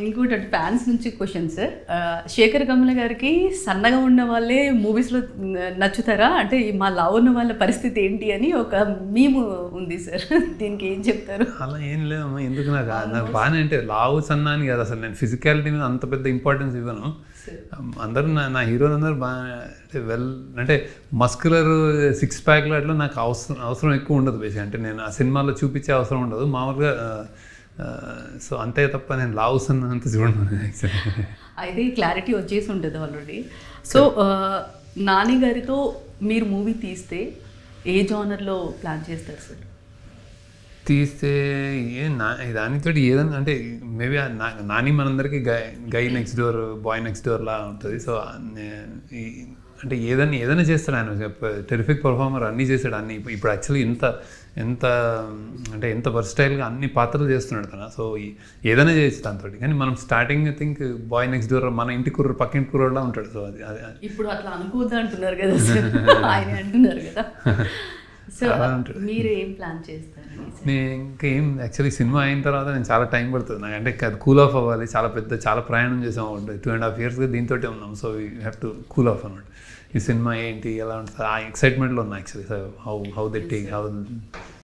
ఇంకోటి అంటే ఫ్యాన్స్ నుంచి క్వశ్చన్ సార్. శేఖర్ కమల గారికి సన్నగా ఉన్న వాళ్ళే మూవీస్లో నచ్చుతారా, అంటే మా లావు ఉన్న వాళ్ళ పరిస్థితి ఏంటి అని ఒక మీము ఉంది సార్. దీనికి ఏం చెప్తారు? అలా ఏం లేదమ్మా, ఎందుకు నాకు బాగానే అంటే లావు సన్నా అని కాదు, అసలు నేను ఫిజికాలిటీ మీద అంత పెద్ద ఇంపార్టెన్స్ ఇవ్వను. అందరూ నా హీరోలు అందరూ బాగా అంటే మస్కులర్ సిక్స్ ప్యాక్లో అట్లా నాకు అవసరం ఎక్కువ ఉండదు బేసిక్. అంటే నేను ఆ సినిమాలో చూపించే అవసరం ఉండదు మామూలుగా. సో అంతే తప్ప నేను లావుస్ అన్నంత చూడను యాక్చువల్లీ. అయితే క్లారిటీ వచ్చేసి ఉంటుంది ఆల్రెడీ. సో నాని గారితో మీరు మూవీ తీస్తే ఏ జానర్లో ప్లాన్ చేస్తారు సార్? తీస్తే దానితో ఏదన్నా అంటే మేబీ నాని మనందరికీ గై నెక్స్ట్ డోర్ బాయ్ నెక్స్ట్ డోర్లా ఉంటుంది. సో అంటే ఏదైనా చేస్తాడు ఆయన, టెరిఫిక్ పర్ఫార్మర్, అన్నీ చేస్తాడు అన్నీ. ఇప్పుడు యాక్చువల్లీ ఎంత వర్స్టైల్గా అన్ని పాత్రలు చేస్తున్నాడు తన. సో ఏదైనా చేయొచ్చు దాంతో. కానీ మనం starting I think boy next door, మన ఇంటి కుర్ర పక్కింటి కుర్రోడ్లా ఉంటాడు. సో అది ఇప్పుడు అట్లా అనుకోవద్దు అంటున్నారు కదా సార్, ఆయన అంటున్నారు కదా. సో మీరు ఏం ప్లాన్ చేస్తారు? నేను ఇంకేం యాక్చువల్లీ సినిమా అయిన తర్వాత నేను చాలా టైం పడుతుంది నాకు, అంటే అది కూల్ ఆఫ్ అవ్వాలి. చాలా ప్రయాణం చేసాం, 2.5 yearsగా దీంతో ఉన్నాం. So we have to cool of అనమాట. ఈ సినిమా ఏంటి ఎలా ఉంటుంది ఆ ఎక్సైట్మెంట్లో ఉన్నా actually. So how they take how